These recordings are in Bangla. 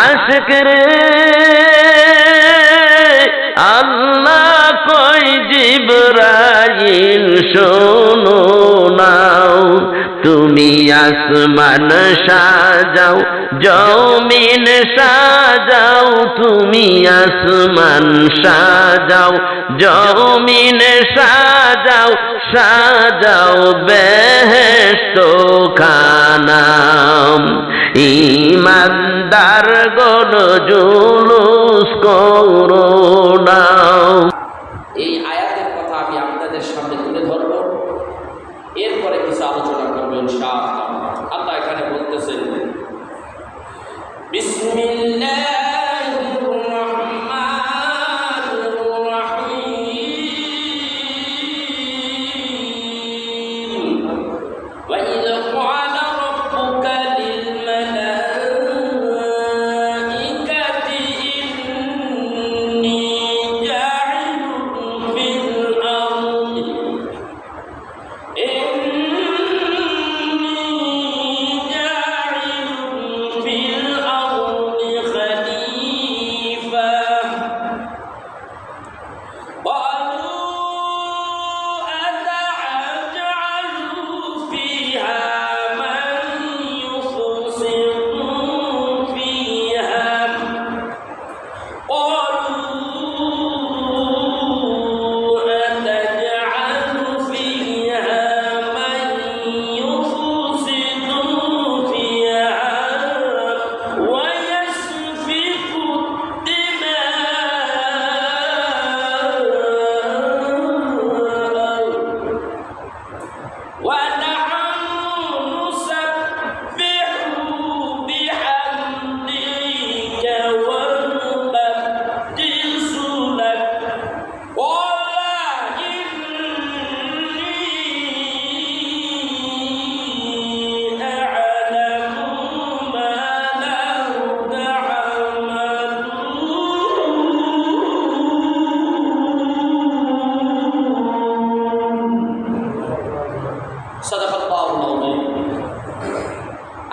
আশিক রে আল্লাহ কই জিবরাইল শোনো নাও, তুমি আসমান সাজাও জমিন সাজাও, তুমি আসমান সাজাও জমিন সাজাও, সাজাও বেহেশত খানাম। ঈমানদার গণ জুলুস করো না। এই আয়াতের কথা আমি আপনাদের সামনে তুলে ধরব, এরপরে কিছু আলোচনা করব ইনশাআল্লাহ। আল্লাহ এখানে বলতেছেন বিসমিল্লাহির রাহমানির রাহিম। ওয়া ইযা ক্বালা রাব্বুকা লিল মালাইকাতি ইন্নী জা'ইলুন ফিল আরদি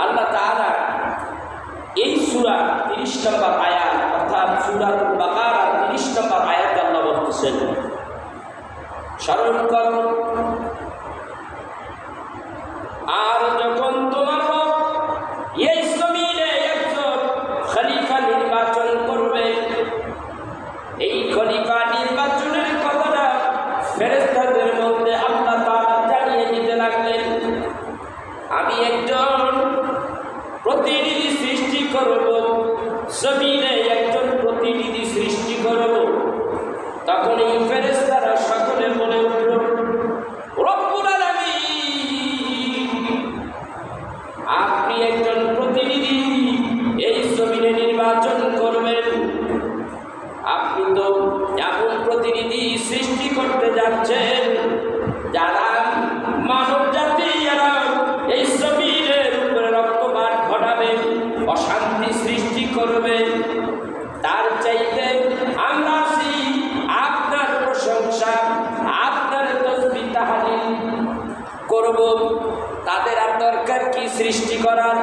আল্লাহ তাআলা এই সূরা 30 নম্বর আয়াত অর্থাৎ সূরাতুল বাকারা 30 নম্বর আয়াতে আল্লাহ বলতেছেন, স্মরণ করো আর যখন তোমার রব এই জমিনে একজন খলিফা নির্বাচন করবে, এই খলিফা নির্বাচনের কথাটা ফেরেশতাদের মধ্যে আল্লাহ তাআলা জানিয়ে দিতে লাগলেন। আমি একজন প্রতিনিধি সৃষ্টি করব, জমিনে একজন প্রতিনিধি সৃষ্টি করব। তখন এই ফেরেশতারা সকলে বলে উঠল, রব্বুল আলামিন, আপনি একজন প্রতিনিধি এই জমিনে নির্বাচন করবেন, আপনি তো এমন প্রতিনিধি সৃষ্টি করতে যাচ্ছেন যারা মানব জাতি এরা এই জমিনের উপরে রক্তপাত ঘটাবে, অশান্তি সৃষ্টি করবে। তার চাইতে আমরা আপনার প্রশংসা, আপনার তাসবিহ তাহলিল করব, তাদের আর দরকার কি সৃষ্টি করার?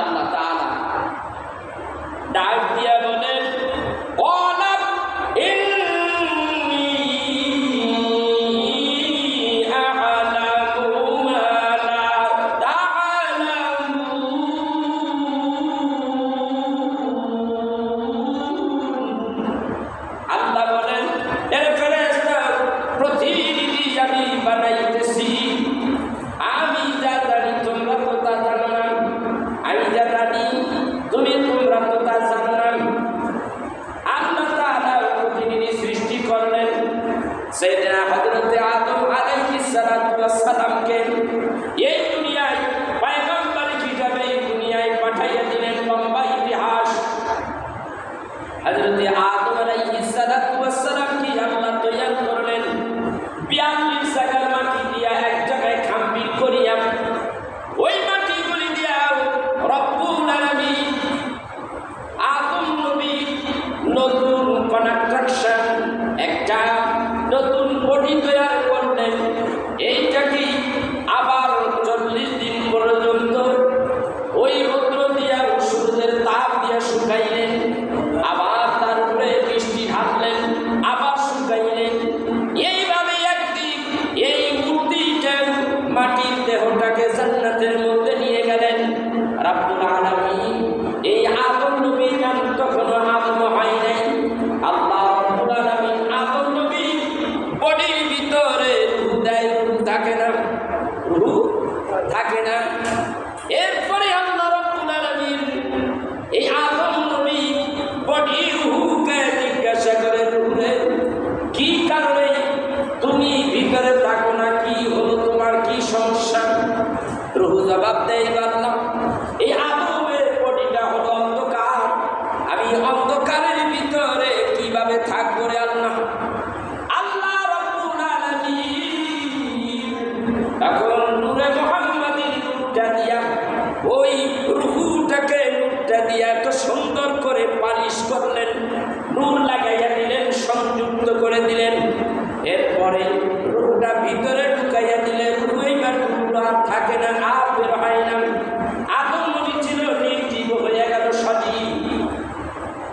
আল্লাহ তাআলা ডাক দিয়া বলেন, প্রতিনিধি আমি বানাইতেছি, আমি যা জানি তোমরা তো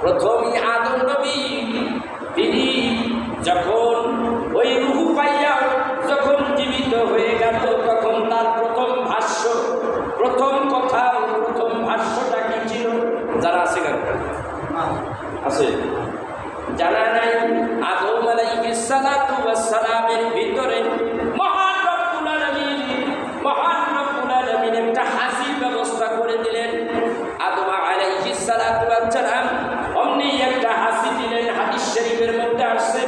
প্রথমই আদম নবী তিনি যখন ওই রূহ পাইয়া যখন জীবিত হয়ে গেল, তখন তার প্রথম ভাষ্য, প্রথম কথা, প্রথম ভাষ্যটা কি ছিল? যারা আছে কেন আছে জানা নাই? আদম আলাইহিস সালাতু ওয়াস সালামের ভিতরে মহান রব্বুল আলামিন একটা হাসির ব্যবস্থা করে দিলেন। আদম আলাইহিস সালাতু ওয়াস সালাম অমনি একটা হাসি দিলেন। হাদিস শরীফের মধ্যে আসছে,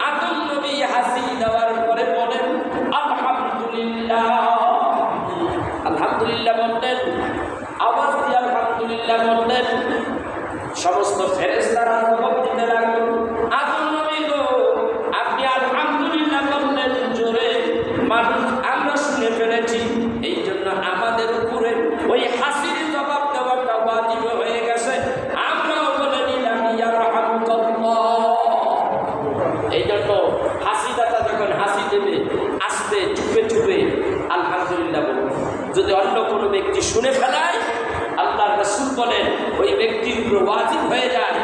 আদম নবী হাসি দেওয়ার পরে বলেন আলহামদুলিল্লাহ, আলহামদুলিল্লাহ বললেন, আওয়াজ দিয়ে আলহামদুলিল্লাহ বললেন। সমস্ত ফেরেশতারা জবাব দিতে লাগলো, আদম নবী গো আপনি আলহামদুলিল্লাহ বললেন জোরে, মানুষ আমরা শুনে ফেলেছি, এই জন্য আমাদের উপরে ওই হাসির জবাব দেওয়াটা ওয়াজিব হয়ে গেছে। আমরাও বলে নিলাম ইয়ারহামুকাল্লাহ। এই জন্য হাসিদাতা যখন হাসি দেবে আস্তে চুপে চুপে আলহামদুলিল্লাহ বলবে। যদি অন্য কোনো ব্যক্তি শুনে ফেলায়, আল্লাহর রাসূল বলেন ওই ব্যক্তির উপর ওয়াজিব হয়ে যায়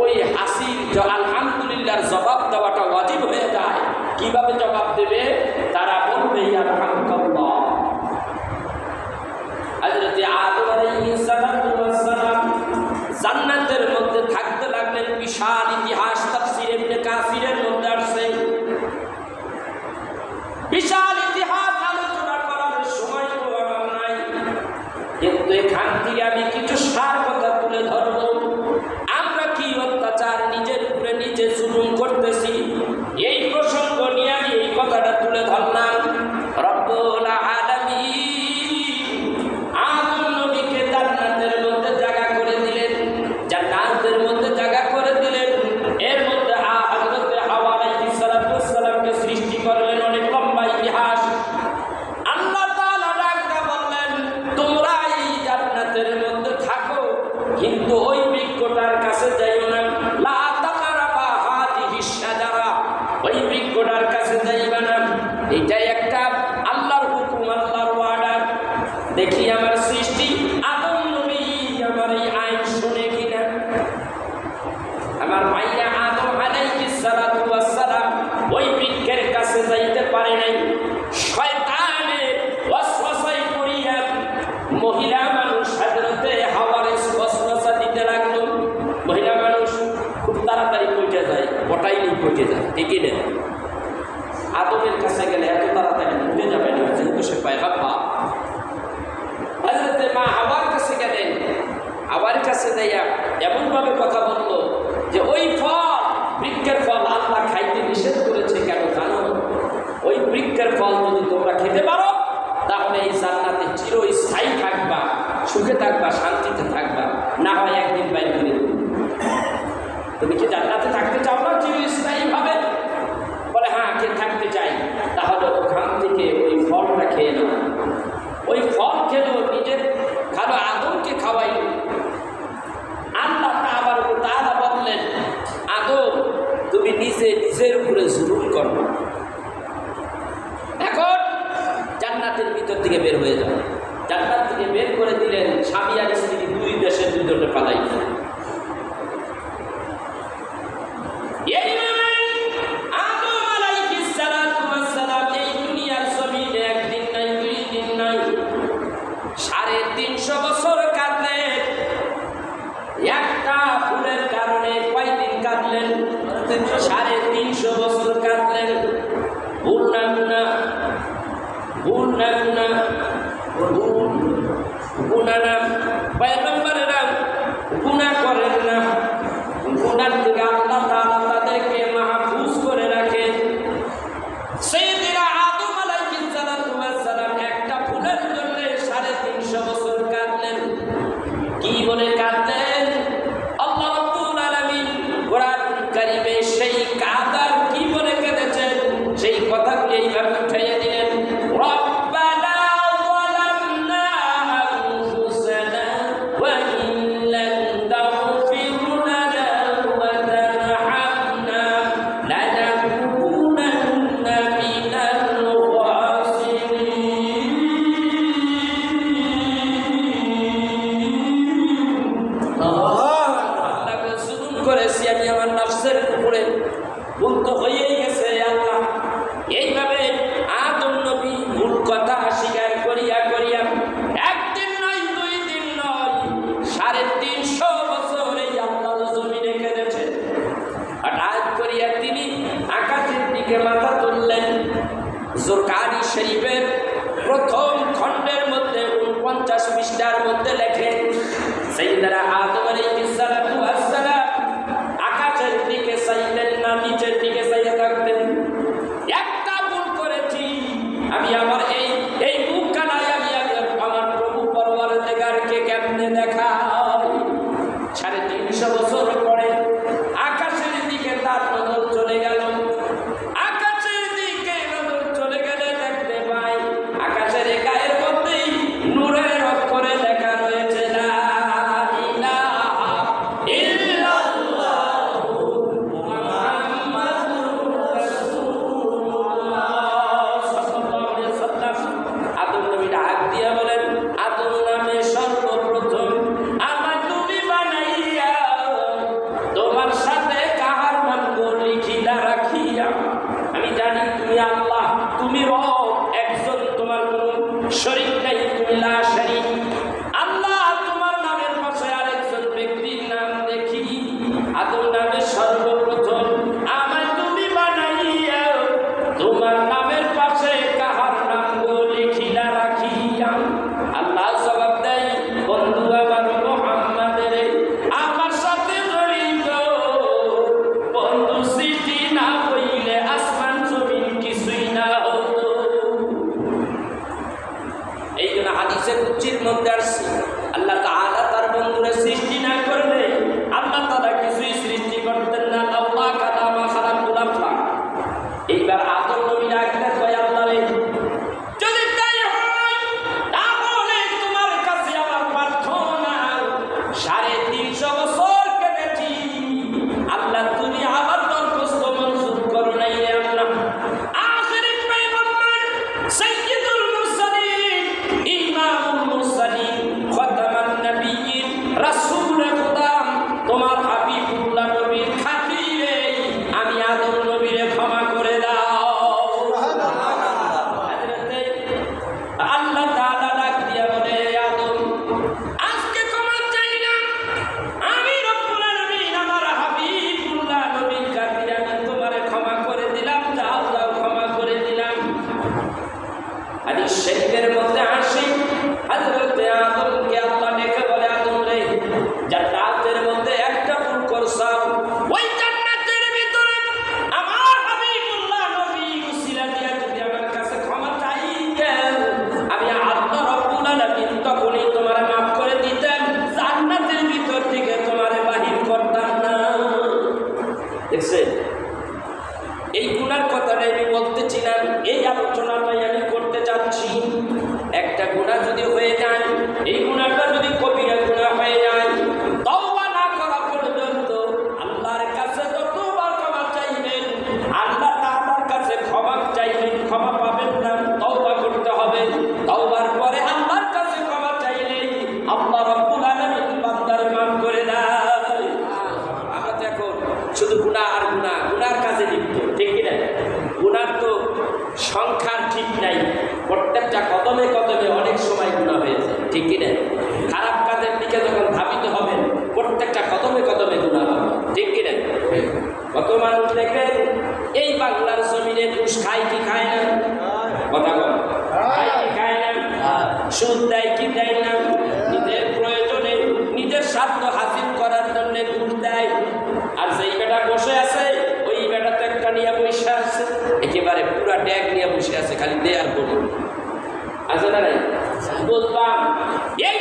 ওই হাসির আলহামদুলিল্লাহর জবাব দেওয়াটা ওয়াজিব হয়ে যায়। কিভাবে জবাব দেবে? তারা বলবে আলহামদুলিল্লাহ। হযরত আদম আলাইহিস সালাম জান্নাতের মধ্যে থাকতে লাগলেন। বিশাল ইতিহাস তাফসীর ইবনে কাসিরের মধ্যে আসছে। বিশাল ইতিহাস আলোচনা করার সময় তো আমার নাই, কিন্তু এখান থেকে আমি কিছু সার কথা তুলে ধরব। আমরা কি অত্যাচার নিজের উপরে নিজে জুলুম করতেছি, এই প্রসঙ্গ নিয়ে আমি এই কথাটা তুলে ধরলাম। রব্বুল আলামিন আদম নবীকে জান্নাতের মধ্যে জায়গা করে দিলেন, জান্নাতের মধ্যে জায়গা করে দিলেন। এর মধ্যে হযরত হাওয়া আলাইহিস সালামকে সৃষ্টি করলেন। অনেক লম্বা ইতিহাস। আল্লাহ তাআলা ডাকতে বললেন তোমরা এই জান্নাতের মধ্যে থাকো, কিন্তু ওই বৃক্ষটার কাছে যাইও না। লা তাকরাবা হাযিহিস শাজারা, ওই বৃক্ষটার কাছে যাইবা না। এটাই একটা আল্লাহর হুকুম, আল্লাহর ওয়াদা। দেখি আমার সৃষ্টি আদম নবী আমার এই আইন শুনে কিনা। আমার ভাইয়া আদম আলাইহিস সালাতু ওয়াস সালাম ওই বৃক্ষের কাছে যাইতে পারে নাই। শয়তানের ওয়াসওয়াসায় পড়িয়া মহিলা মানুষ হযরতে হাওয়ার ওয়াসওয়াসা দিতে লাগলো। মহিলা মানুষ খুব তাড়াতাড়ি পৌঁছে যায়, ওটাই নিয়ে পৌঁছে যায়, ঠিকই না? আদমের কাছে গেলে এত তাড়াতাড়ি পৌঁছে যাবে না, যেহেতু সে পয়গম্বর। হযরতে মা হাওয়ার কাছে গেলেন, হাওয়ার কাছে যাইয়া এমনভাবে কথা বললো যে ওই ফল, বৃক্ষের ফল আল্লাহ খাইতে নিষেধ করেছে কেন জানো? ওই বৃক্ষের ফল যদি তোমরা খেতে পারো তাহলে এই জান্নাতে চিরস্থায়ী থাকবা, সুখে থাকবা, শান্তিতে থাকবা, না হয় একদিন বাইরে করে দেবে। তুমি কি জান্নাতে থাকতে চাও না চিরস্থায়ী ভাবে? বলে হ্যাঁ, কে থাকতে চাই। তাহলে ওখান থেকে ওই ফলটা খেয়ে নাও। ওই ফল খেলো, নিজের খালো, আদমকে খাওয়াইল। আল্লাহ তাআলা বললেন আদম তুমি নিজের উপরে জুলুম করো, এখন জান্নাতের ভিতর থেকে বের হয়ে যাও। জান্নাত থেকে বের করে দিলেন। স্বামী আর স্ত্রী দুই দেশের দুজনে পালাই। আদম আলাইহিস সালাতু ওয়াস সালাম এই দুনিয়ার জমিনে একদিন নাই, দুই দিন নাই, 350 বছর কাঁদলেন। একটা ফুলের কারণে কয়দিন কাঁদলেন? 350 বছর কাঁদলেন। ভুল না গুনাহ, ভুল না গুনাহ, গুনাহ না পয়গম্বরেরা গুনাহ করেন না। গুনার থেকে আল্লাহ তাআলা তাদেরকে মাহফুজ করে রাখেন। সাইয়েদনা আদম আলাইহিস সালাম একটা ফুলের জন্য 350 বছর কাঁদলেন। কি বলে কাঁদলেন? আল্লাহ রাব্বুল আলামিন কোরআন কারীমে সেই কাঁদার কি বলে কেঁদেছেন সেই কথাগুলি এইভাবে উঠাইয়া দিলেন। রব্বানা যালামনা আনফুসানা ওয়া ইন লাম তাগফির লানা ওয়া তারহামনা লানাকুনান্না মিনাল খাসিরিন। হয়েই গেছে আল্লাহ। এইভাবে আদম নবী ভুল কথা স্বীকার করিয়া করিয়া একদিন নয়, 2 দিন নয়, 350 বছর এই আল্লাহ জমিনে কেঁদেছে। হঠাৎ করিয়া তিনি আকাশের দিকে মাথা তুললেন। জোরকানি শরীফের প্রথম খণ্ডের মধ্যে 49 পৃষ্ঠার মধ্যে লেখেন, সাইয়েদনা আদম আলাইহিস সালাতু ওয়াস সালাম আকাশের দিকে চাইলেন না, নিচের দিকে চাইয়া থাকতেন। একটা ভুল করেছি আমি, আমার এই মুখ কানায় আমি আমার প্রভু পরওয়ারদিগারকে কেমনে দেখাই। 350 বছর পরে আকাশের দিকে তার নজর চলে গেল। আকাশের দিকে নজর চলে গেলে দেখতে পাই আকাশের গায়ের মধ্যেই নূরের অক্ষরে লেখা রয়েছে লা ইলাহা ইল্লাল্লাহু মুহাম্মাদুর রাসূলুল্লাহ সাল্লাল্লাহু আলাইহি ওয়াসাল্লাম। আদম নবী ডাক দিয়া বলেন, আদম নামে সর্বপ্রথম আমার তুমি বানাইয়া তোমার সাথে কাহার নাম লিখিলা রাখিয়া। আমি জানি তুমি আল্লাহ, তুমি রব, একজন, তোমার কোনো শরীক নাই, তুমি লা শরীক। আল্লাহ, তোমার নামের পাশে আরেকজন ব্যক্তির নাম দেখি। আদম নামে সর্বপ্রথম আমার তুমি বানাইয়া তোমার নামের পাশে কাহার নাম লিখিলা রাখিয়া। আল্লাহ জবাব দেয়, বন্ধু আমার মুহাম্মাদের আমার সাথে জড়িত বন্ধু সৃষ্টি না হইলে আসমান জমিন কিছুই না হতো। এই জন্য হাদিসের কুচ্ছির মধ্যে আসছে, আল্লাহ তাআলা তার বন্ধুরে সৃষ্টি না করলে আল্লাহ তাআলা কিছুই সৃষ্টি করতেন না। আল্লাহ কাদামা খালাকুল আফলাক। এইবার আদম নবী ডাকতে কয়, আল্লাহ রে, যদি তাই হয় তাহলে তোমার কাছে আমার প্রার্থনা, 350 বছর কেটেছি আল্লাহ, তুমি আবার দরখাস্ত মঞ্জুর করো নাই রে আল্লাহ। আখির পয়গম্বর সাইয়্যিদুল মুরসালিন, ইমামুল মুরসালিন, খাতামান নবিয়্যিন, রাসূলে খোদা, তোমার হাবিবুল্লাহ নবীর খাতিরে আমি আদম নবীরে ক্ষমা করে দাও। হযরতে আল্লাহ তাআলা ডাক দিয়া বলে, আদম আজকে ক্ষমা চাইলাম আমি রব্বুল আলামিন, আমার হাবিবুল্লাহ নবীর খাতিরে আমি তোমারে ক্ষমা করে দিলাম, যাও যাও ক্ষমা করে দিলাম। হাদিস শরীফের মধ্যে আসে, হযরতে আদমকে আল্লাহ ডেকে বলে, আদম রে, জান্নাতের মধ্যে একটা ভুল করছাও, ওই জান্নাতের ভিতরে আমার হাবিবুল্লাহ নবী উসিলা দিয়া যদি আমার কাছে ক্ষমা চাইতেন, আমি আল্লাহ রব্বুল আলামিন তখনই তোমার মাফ করে দিতেন, জান্নাতের ভিতর থেকে তোমারে বাহির করতাম না। দেখছেন, এই গুনার কথাটা আমি বলতেছিলাম, এই আলোচনাটাই আমি করতে চাচ্ছি। একটা গুনাহ যদি হয়ে যায়, এই গুনাহটা যদি কবিরা গুনাহ হয়ে যায়, তওবা না করা পর্যন্ত আল্লাহর কাছে যতবার ক্ষমা চাইবেন, আল্লাহ তাআলার কাছে ক্ষমা চাইবেন, ক্ষমা পাবেন না, তওবা করতে হবে। তওবার পরে আল্লাহর কাছে ক্ষমা চাইলে আল্লাহ রাব্বুল আলামিন বান্দার মাফ করে দেয়। আমরা তো এখন শুধু গুনাহ আর গুনাহ, গুনার কাজে লিপ্ত, ঠিক কিনা? গুনার তো সংখ্যার ঠিক নাই, প্রত্যেকটা কদমে কদমে অনেক সময় গুনাহ হয়েছে, ঠিক কিনা? খারাপ কাজের দিকে যখন ধাবিত হবেন, প্রত্যেকটা কদমে কদমে গুনাহ হবে, ঠিক কিনা? কত মানুষ দেখবেন এই বাংলার জমিনে ঘুষ খায় কি খায় না, কথা বল, খায় কি খায় না, সুদ দেয় কি দেয় না, নিজের প্রয়োজনে নিজের স্বার্থ হাসিল করার জন্য ঘুষ দেয়। আর যেই বেটা বসে আছে, ওই বেটা তো একটা নিয়ে বসে আছে, একেবারে পুরা ড্যাগ নিয়ে বসে আছে, খালি দেয়ার বলি আছে না নাই? বললাম এই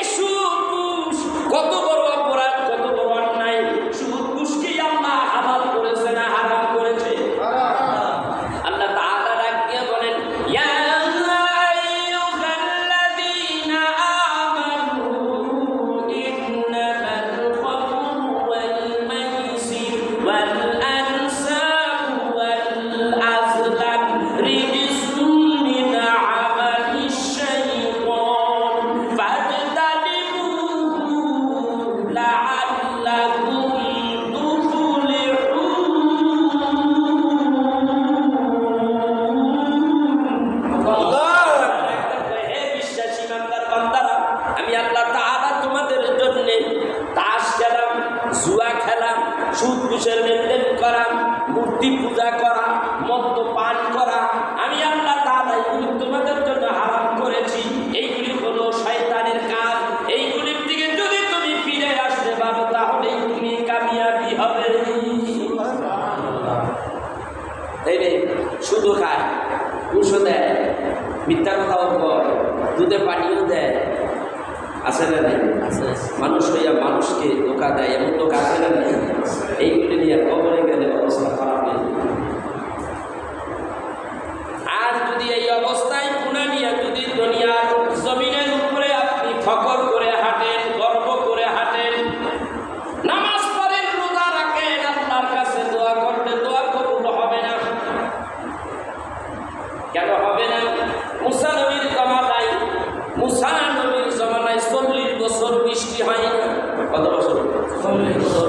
সুদ ঘুষের লেনদেন করা, মূর্তি পূজা করা, মদ্যপান করা, আমি আল্লাহ তাআলা এগুলি তোমাদের জন্য হারাম করেছি। এইগুলি হলো শয়তানের কাজ। এইগুলির দিকে যদি তুমি ফিরে আসতে পারো তাহলেই তুমি কামিয়াবি হবে। এই রে শুধু খায়, ঘুষও দেয়, মিথ্যা কথাও বলে, দুধে পানিও দেয়, আছে না নেই? মানুষ হইয়া মানুষকে ধোকা দেয়, এমন লোক আছে না নেই? এইগুলি নিয়ে কবরে গেলে অবস্থা খারাপ নেই। আর যদি এই অবস্থায় গুনাহ নিয়ে যদি দুনিয়ার জমিনের উপরে আপনি ফখর করে হাঁটেন, গর্ব করে হাঁটেন, নামাজ পড়েন, রোজা রাখেন, আল্লাহর কাছে দোয়া করলে দোয়া কবুল হবে না। কেন হবে না? মুসা নবীর জমানায় 40 বছর বৃষ্টি হয় না। কত বছর? 40 বছর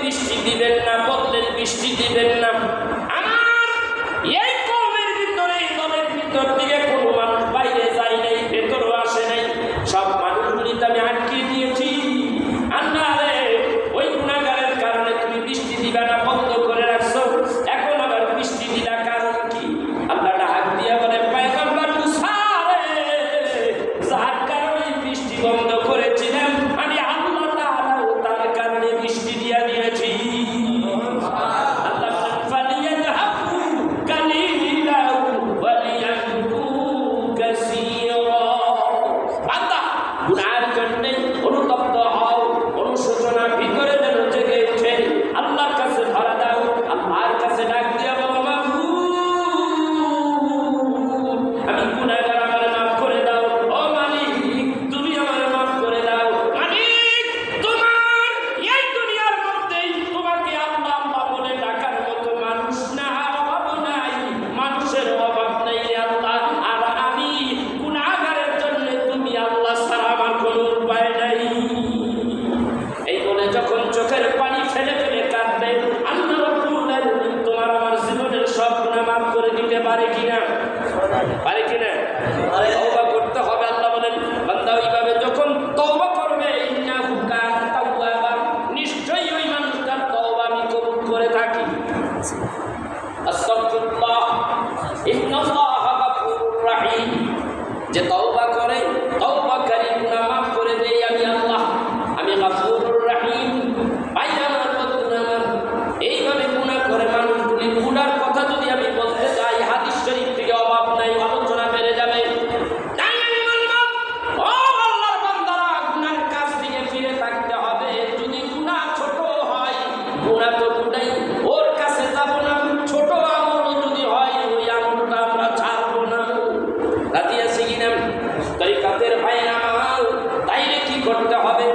বৃষ্টি দিবেন না, বললেন বৃষ্টি দিবেন না। আমার এই কওমের ভিতরে, এই দলের ভিতর থেকে কোনো মানুষ বাইরে যায় নাই, ভেতরও আসে নাই, সব মানুষগুলিতে আমি আটকে দিয়েছি। আল্লাহ রে, ওই গুনাহগারের কারণে তুমি বৃষ্টি দিবা না বন্ধ করে রাখছো, এখন আবার বৃষ্টি দিলা কারণ কি? আল্লাহ ডাক দিয়া বলে, পয়গম্বর মুসা রে, যার কারণে বৃষ্টি বন্ধ করেছিলাম আমি আল্লাহ তাআলাও তার কারণে বৃষ্টি দিয়া দিয়েছি। আল্লাহ বলেন, ফালিয়াযহাবু কালিলান ওয়ালিয়ামকু কাসীরা। বান্দা, গুনাহের জন্য অনুতপ্ত হও, অনুশোচনা ভিতরে যেন জেগে ওঠে, আল্লাহর কাছে ধরা দাও, আল্লাহর কাছে ডাক দিয়া বলো, মাবুদ, আমি গুনাহগার, আমারে মাফ করে দাও। ও মালিক, তুমি আমারে মাফ করে দাও। মালিক, তোমার এই দুনিয়ার মধ্যেই তোমাকে আল্লাহ আল্লাহ বলে ডাকার মতো মানুষ না, অভাব নাই, মানুষের অভাব নেই আল্লাহ। আর আমি গুনাহগারের জন্য তুমি আল্লাহ ছাড়া আমার কোনো উপায় নাই। এই বলে যখন চোখের পানি ফেলে ফেলে কাঁদবে, আল্লাহ রাব্বুল আলামিন তোমার আমার জীবনের সব গুনাহ মাফ করে দিতে পারে কিনা? পারে কিনা? তওবা করতে হবে। আল্লাহ বলেন, বান্দা ওইভাবে যখন তওবা করবে, ইন্নাহু কানা তাওয়াবা, নিশ্চয়ই ওই মানুষটার তওবা আমি কবুল করে থাকি। আস্তাগফিরুল্লাহ, ইন্নাল্লাহা গাফুরুর রাহিম। যে তওবা করে, তওবাকারী গুনাহ মাফ করে দেই আমি আল্লাহ, আমি গাফুরুর রাহিম। ভাই আমার, বন্ধুরা আমার, এইভাবে গুনাহ করে মানুষগুলি, গুনার কথা যদি আমি বলতে যাই, হাদিস শরীফ থেকে অভাব নাই, আলোচনা বেড়ে যাবে। তাই আমি বলবো, ও আল্লাহর বান্দারা, গুনার কাছ থেকে ফিরে থাকতে হবে। যদি গুনাহ ছোট হয়, গুনাহ তো গুনাই, ওর কাছে যাব না। ছোট আমলও যদি হয়, ওই আমলটা আমরা ছাড়বো না। রাজি আছি কিনা? তরিকাতের ভাইরা আমার, তাইলে কি করতে হবে?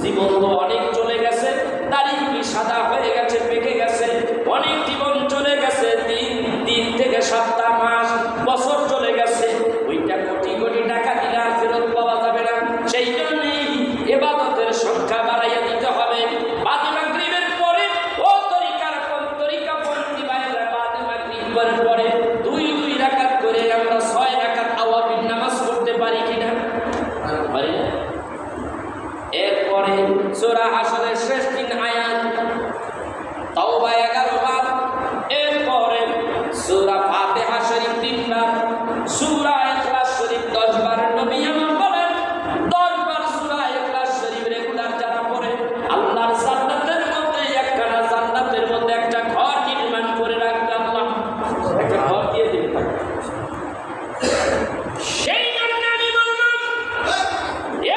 জীবন তো অনেক চলে গেছে, দাড়িগুলি সাদা হয়ে গেছে, পেকে গেছে, অনেক জীবন চলে গেছে, দিন থেকে সপ্তাহ, মাস, বছর চলে গেছে। ওইটা কোটি কোটি টাকা দিলে আর ফেরত পাওয়া যাবে না। সেই জন্যই ইবাদতের সংখ্যা বাড়াইয়া দিতে হবে। বাদে মাগরিবের পরে, ও তরিকাপন্থী ভাইরা, বাদে মাগরিবের পরে 2 রাকাত করে আমরা 6 রাকাত আওয়াবিন নামাজ পড়তে পারি কিনা? পারি না? এরপরে সূরা হাশরের শেষ 3 আয়াত, তাওবা 11 বার, এরপরে সূরা ফাতিহা শরীফ 3 বার, সূরা ইখলাস শরীফ 10 বার। নবী আমার বলেন, 10 বার সূরা ইখলাস শরীফ রেগুলার যারা পড়ে, আল্লাহর জান্নাতের মধ্যে একখানা, জান্নাতের মধ্যে একটা ঘর নির্মাণ করে রাখবে আল্লাহ, একটা ঘর দিয়ে দিবে। সেই জন্য আমি বললাম,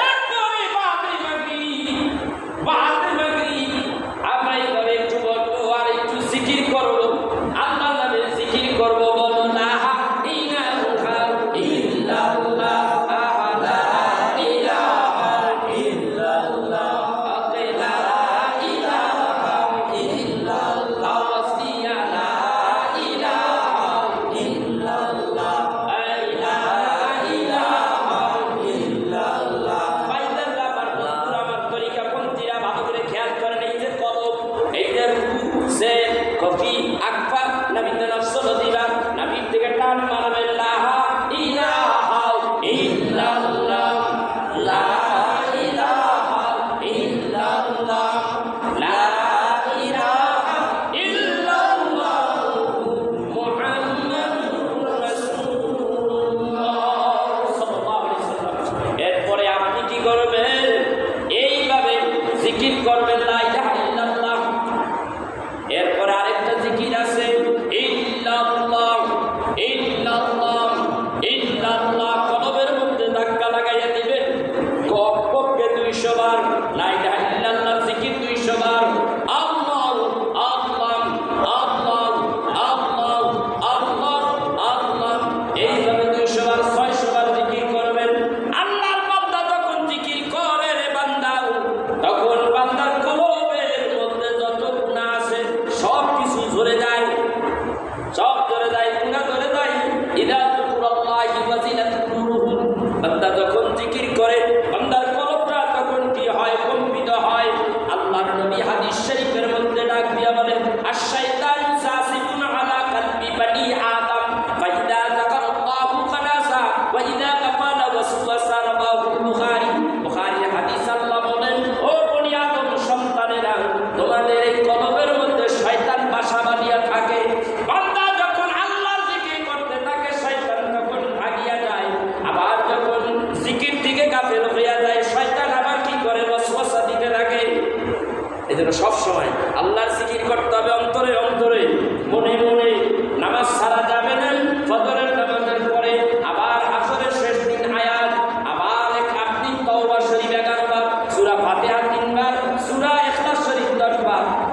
এরপরে বাদে মাগরিব আমরা এইভাবে একটু বলবো, আর একটু জিকির করবো, আল্লাহর নামে জিকির করবো। বলো, লা ইলাহা ইল্লাল্লাহ, লা ইলাহা ইল্লাল্লাহ, লা ইলাহা ইল্লাল্লাহ, ওয়াসিয়া লা ইলাহা ইল্লাল্লাহ, লা ইলাহা ইল্লাল্লাহ। বাইদাল্লাহ, আমার বন্ধুরা, আমার তরিকাপন্থীরা, ভালো করে খেয়াল করেন, এই যে কলব, এই যে রূহ, সে কফি, আকফা, নবীতে নফসল দিবা, নবীর থেকে টান মারবেন, লা ইলাহা ইল্লাল্লাহ, লা ইলাহা ইল্লাল্লাহ, লা ইলাহা ইল্লাল্লাহ, মুহাম্মাদুর রাসূলুল্লাহ সাল্লাল্লাহু আলাইহি ওয়াসাল্লাম। এরপরে আপনি কি করবেন? এইভাবে জিকির করবেন, লা ইলাহা ইল্লাল্লাহ। এরপরে আরেকটা জিকির আছে, ইল্লাল্লাহ।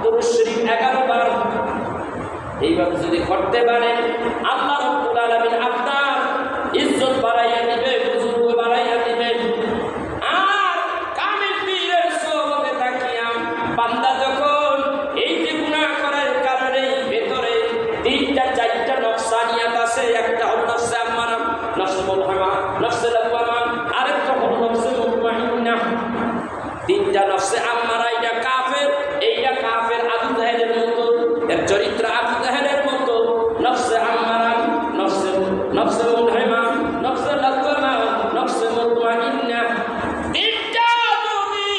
দুরূদ শরীফ 11 বার এইভাবে যদি করতে পারেন আল্লাহ রাব্বুল আলামিন আপনার ইজ্জত বাড়াইয়া দিবে, বুজুর্গ বাড়াইয়া দিবেন। আর কামিল পীরের সোহবতে তাকিয়া বান্দা যখন এই যে গুনাহ করার কারণে ভেতরে 3টা 4টা নফসানিয়াত আছে, একটা হলো নফসে আম্মারা, নফসে মুতমাইন্না, নফসে লাওয়ামা, আরেকটা হলো নফসে মুতমাইন্না। 3টা নফসে আম্মারা এটা কাফের, এইটা কাফের আবু জাহেলের মতো, এর চরিত্র আবু জাহেলের মতো। নফসে আম্মারা, নফসে মুতমাইন্না, নফসে লাওয়ামা, নফসে মুতমাইন্না, 3টা যদি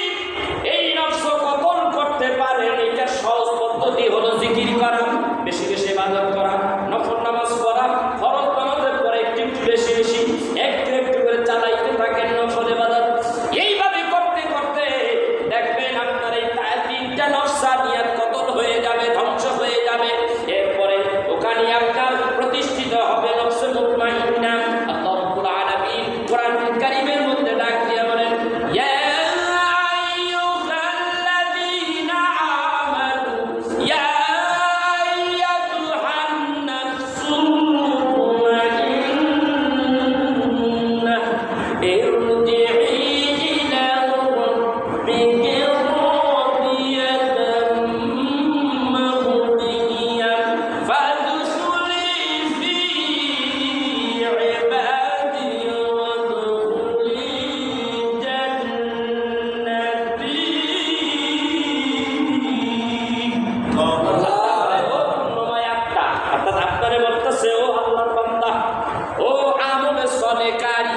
এই নফস কতল করতে পারেন, এটা সহজ পদ্ধতি হলো জিকির করা, বেশি বেশি ইবাদত করা, নফল নামাজ পড়া, ফরজ নামাজের পরে একটু বেশি বেশি একটু একটু করে চালাইতে থাকেন নফল ইবাদত। এইভাবে করতে করতে দেখবেন আপনার এই 3টা নফসানিয়াত কতল হয়ে যাবে, ধ্বংস হয়ে যাবে। এরপরে ওখানে আপনার প্রতিষ্ঠিত হবে নফসে মুতমাইন্না। আল্লাহ রাব্বুল আলামিন কোরআন কারীমের মধ্যে ডাক দিয়ে বলেন, ইয়া আইয়ুহাল্লাযীনা আমানু ইয়া আইয়াতুহান নাফসুল মুতমাইন্না ইরজিই ইলা রাব্বিকি রাদিয়াতাম মারদিয়ান ফাদখুলি ফি ইবাদি ওয়াদখুলি জান্নাতি। অর্থাৎ আপনারে বলতেছে, ও আল্লাহর বান্দা, ও আমলে সলেকারী,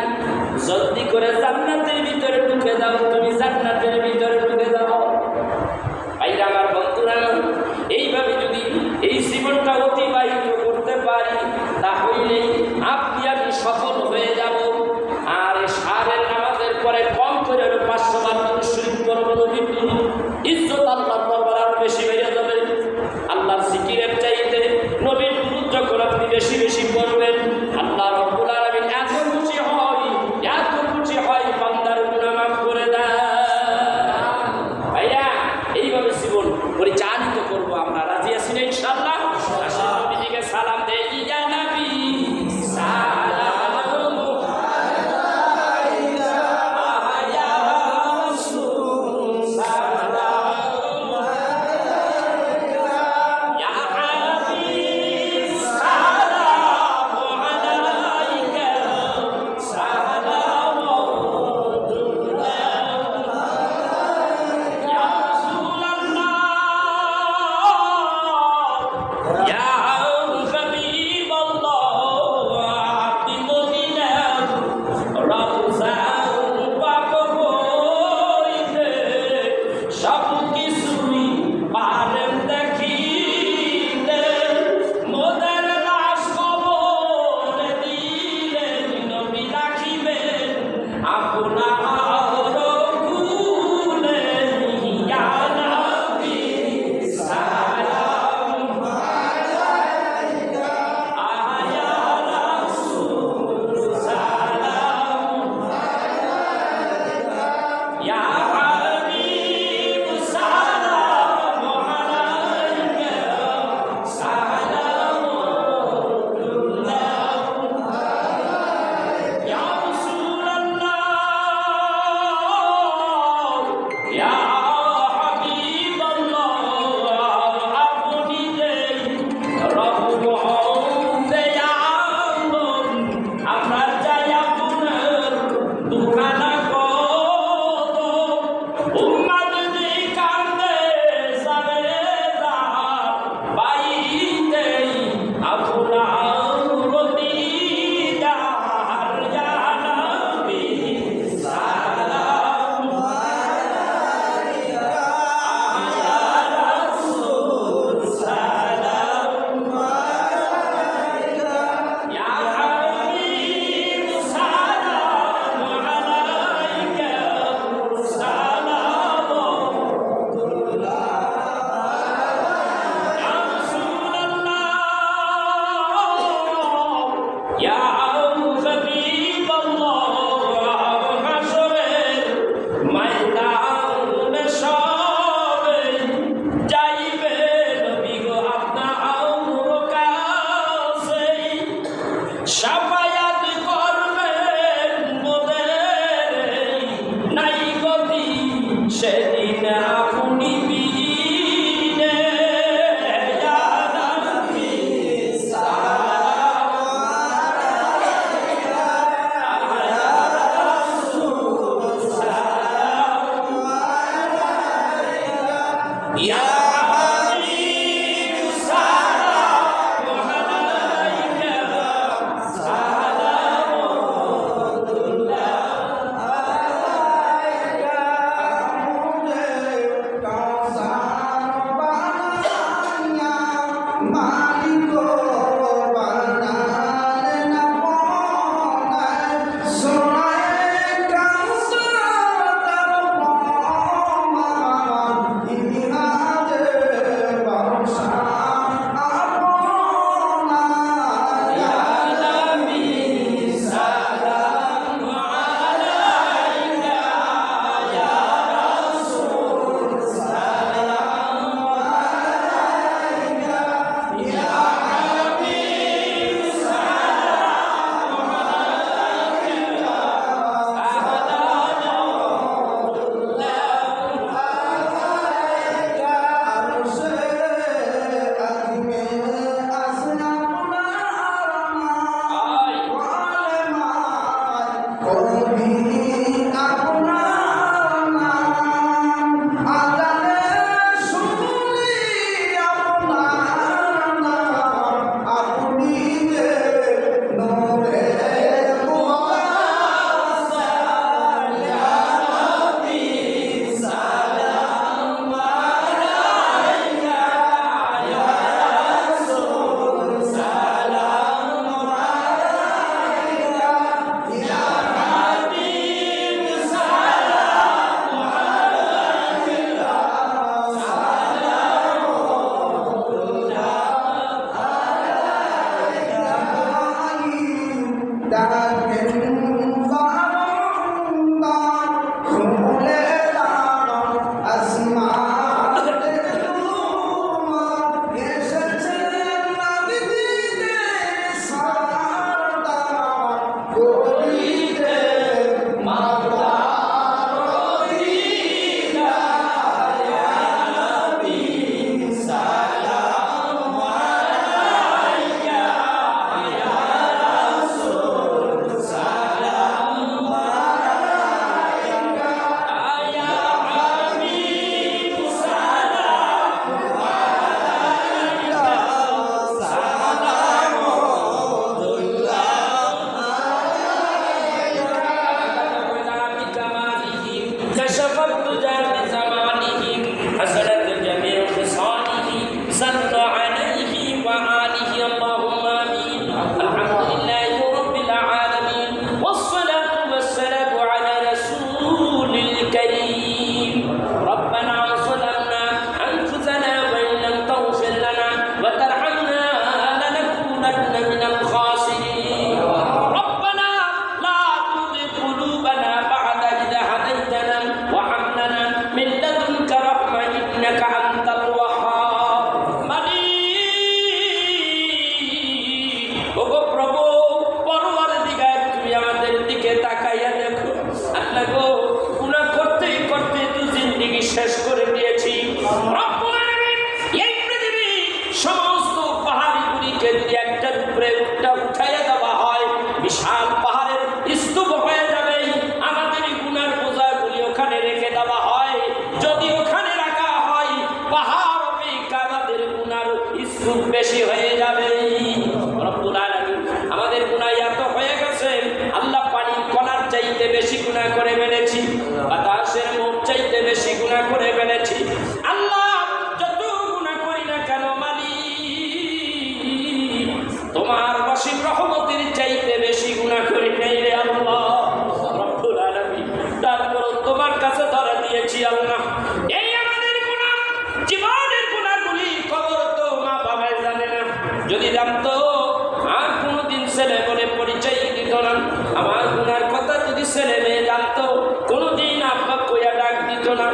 জলদি করে জান্নাতের ভিতরে ঢুকে যাও, তুমি জান্নাতের ভিতরে ঢুকে যাও। ভাইরা আমার, বন্ধুরা, এইভাবে যদি এই জীবনটা অতিবাহিত করতে পারি তাহলে আপনি আমি সফল হয়ে যাব। আর এই সারের নামাজের পরে কম করে 500 বার দুরূদ শরীফ পড়ব, নবীর দুরূদ, ইজ্জত আল্লাহর দরবারে আরো বেশি বেড়ে যাবে। আল্লাহর জিকিরের চাইতে নবীর দুরূদ যখন আপনি বেশি বেশি পড়বেন, আল্লাহ রাব্বুল আলামিন এত খুশি হয় বান্দার গুনাহ মাফ করে দেয়। ভাইয়া, এইভাবে জীবন পরিচালিত করব আমরা। রাজি আছি না ইনশাআল্লাহ? আসলে নবীজিকে সালাম দেই, ইয়া নবী সালাম আলাইকা, ইয়া রাসূল সালাম আলাইকা, ইয়া হাবিব সালাম আলাইকা, সালাম ইয়া রাসূলুল্লাহ, ইয়া হাবিবাল্লাহ, আপনি মদিনার রওজা পাক হইতে সব কিছুই পারেন দেখিতে, মোদের লাশ কবরে দিলেন নবী রাখিবেন আপনার কুলে, ইয়া নবী সালাম আলাইকা, ইয়া রাসূল সালাম আলাইকা, ইয়া হাবিব সালাম আলাইকা, সালামুল্লাহ ইয়া রাসূলুল্লাহ, ইয়া হাবিবাল্লাহ, আপনি যে রহমত দয়াময়, আমরা চাই আপনার দুখানা কদম, উম্মত যে কান্দে যাবে যার বাইতে আপনার দিদার, ইয়া নবী সালাম আলাইকা, ইয়া রাসূল সালাম আলাইকা, ইয়া হাবিব সালাম আলাইকা, সালামুল্লাহ ইয়া রাসূলুল্লাহ, ইয়া হাবিবাল্লাহ, হাসরের ময়দানে সবে যাইবে বেশি হয়ে যাবে। রব্বুল আলামিন আমাদের গুনাহ এত হয়ে গেছে, আল্লাহ পানি কণার চাইতে বেশি গুনাহ করে ফেলেছি, বাতাসের মুখ চাইতে বেশি গুনাহ করে ফেলেছি। আল্লাহ যত গুনাহ করি না কেন মালিক, তোমার অসীম রহমতের চাইতে বেশি গুনাহ করি নাই রে আল্লাহ রব্বুল আলামিন। তারপর তোমার কাছে ধরা দিয়েছি আল্লাহ, এই আমাদের গুনাহ, জীবনের গুনাহগুলি খবর তো মা বাবাই জানে না। যদি জানতো আর কোনোদিন ছেলে বলে পরিচয় দিত না। আমার গুনার কথা যদি ছেলে মেয়ে জানতো, কোনোদিন আব্বা কইয়া ডাক দিত না।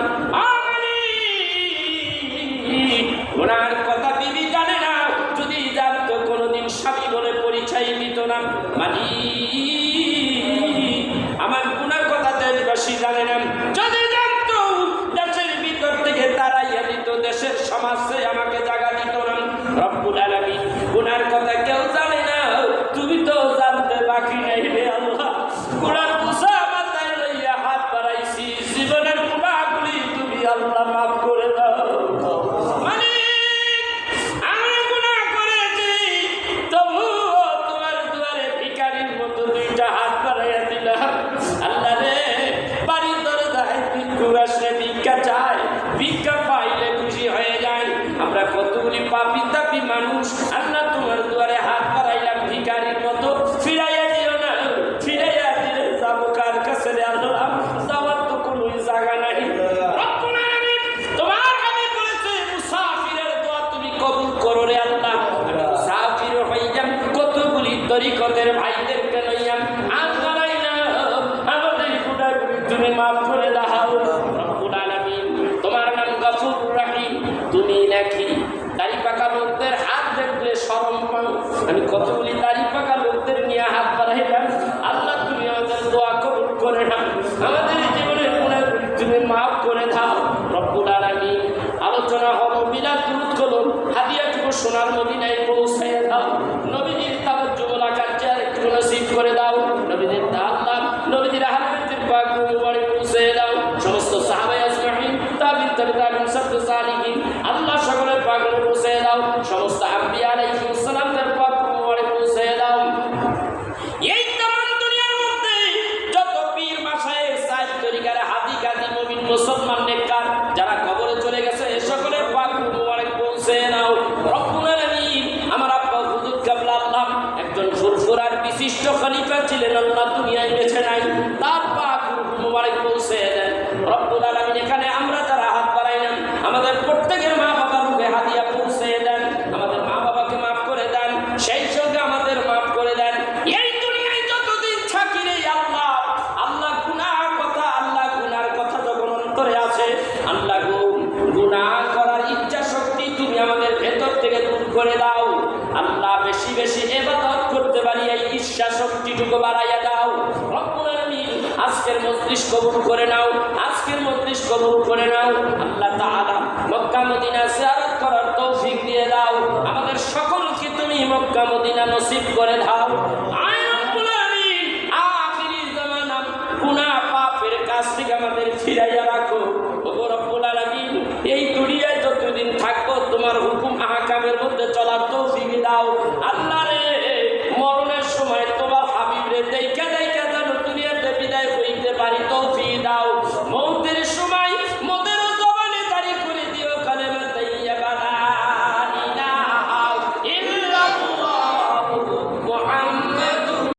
গুনার কথা বিবি জানে না, যদি জানতো কোনোদিন স্বামী বলে পরিচয় দিত না। আমার গুনার কথা দেশবাসী জানে না, যদি জানতো দেশের ভিতর থেকে তারাইয়া দিত, দেশের সমাজে আমাকে জায়গা দিত না। রব্বুল আলামিন গুনার কথা কেউ জানে না, তুমি তো জানতে বাকি নাই রে আল্লাহ। গুনার বোঝা মাথায় লইয়া হাত বাড়াইছি, জীবনের গুনাহগুলি তুমি আল্লাহ মাফ করে দাও। ভিক্ষা পাইলে খুশি হয়ে যায়। আমরা কতগুলি পাপী তাপী মানুষ, তরিকতের ভাইদেরকে লইয়া আর দাঁড়াই না, আমাদের গুনাহগুলি তুমি মাফ করে দাও রব্বুল আলামিন। তোমার নাম গফুর রহিম। তুমি নাকি দাড়ি পাকা লোকদের হাত দেখলে শরম পাও। আমি কতগুলি দাড়ি পাকা লোকদের নিয়ে হাত বাড়াইলাম। আল্লাহ তুমি আমাদের দোয়া কবুল করে নাও, আমাদের জীবনের গুনাহগুলি তুমি মাফ করে দাও রব্বুল আলামিন। আলোচনা হলো বিলাদ দুরূদ হলো, হাদিয়াটুকু সোনার মদিনায় পৌঁছাইয়া দাও। নবীজির তাওজ্জুহ মোলাকাত একটু নসিব করে দাও। নবীজির আল্লাহ নবীজির আহলে বাইতের পাক মুবারক পৌঁছে দাও। সমস্ত সাহাবায়ে আজমাইন, তাবিঈন, তাবিঈন, সাহাবে সালিহিন আল্লাহ সকলের পাক পৌঁছে দাও। সমস্ত আম্বিয়া আলাইহিস সালামদের পাক মুবারক পৌঁছে দাও। এই তামাম দুনিয়ার মধ্যে যত পীর মাশায়েখ সাহেব তরিকার হাদি গাজী মুমিন মুসলমান নেককার যারা কবরে চলে গেছে সকলের পাক মুবারক পৌঁছে নাও রব্বুল আলামিন। আমার আব্বা হুজুর কিবলা আল্লাহ একজন ফুরফুরার বিশিষ্ট খলিফা ছিলেন, আল্লাহ দুনিয়ায় বেঁচে নাই, তার পাক মুবারক পৌঁছে দেন রব্বুল আলামিন। এখানে আমরা যারা হাত বাড়াইলাম আমাদের প্রত্যেকের মা বাবার রূপে হাদিয়া পৌঁছে দেন, আমাদের মা বাবাকে মাফ করে দেন, সেই সঙ্গে আমাদের মাফ করে দেন। এই দুনিয়ায় যতদিন থাকি রে আল্লাহ, আল্লাহ গুনাহ কথা, আল্লাহ গুনার কথা যখন অন্তরে আছে, আল্লাহ গুনাহ করার ইচ্ছা শক্তি তুমি আমাদের ভেতর থেকে দূর করে দাও। আল্লাহ বেশি বেশি ইবাদত করতে পারি এই ইচ্ছা শক্তিটুকু বাড়াইয়া দাও রব্বুল আলামিন। আজকের মজলিস কবুল করে নাও, আজকের মজলিস কবুল করে নাও আল্লাহ তাআলা। মক্কা মদিনা জিয়ারত করার তৌফিক দিয়ে দাও, আমাদের সকলকে তুমি মক্কা মদিনা নসিব করে দাও আয় রব্বুল আলামিন। আখিরি জামানা গুনাহ পাপের কাছ থেকে আমাদের ফিরাইয়া রাখো।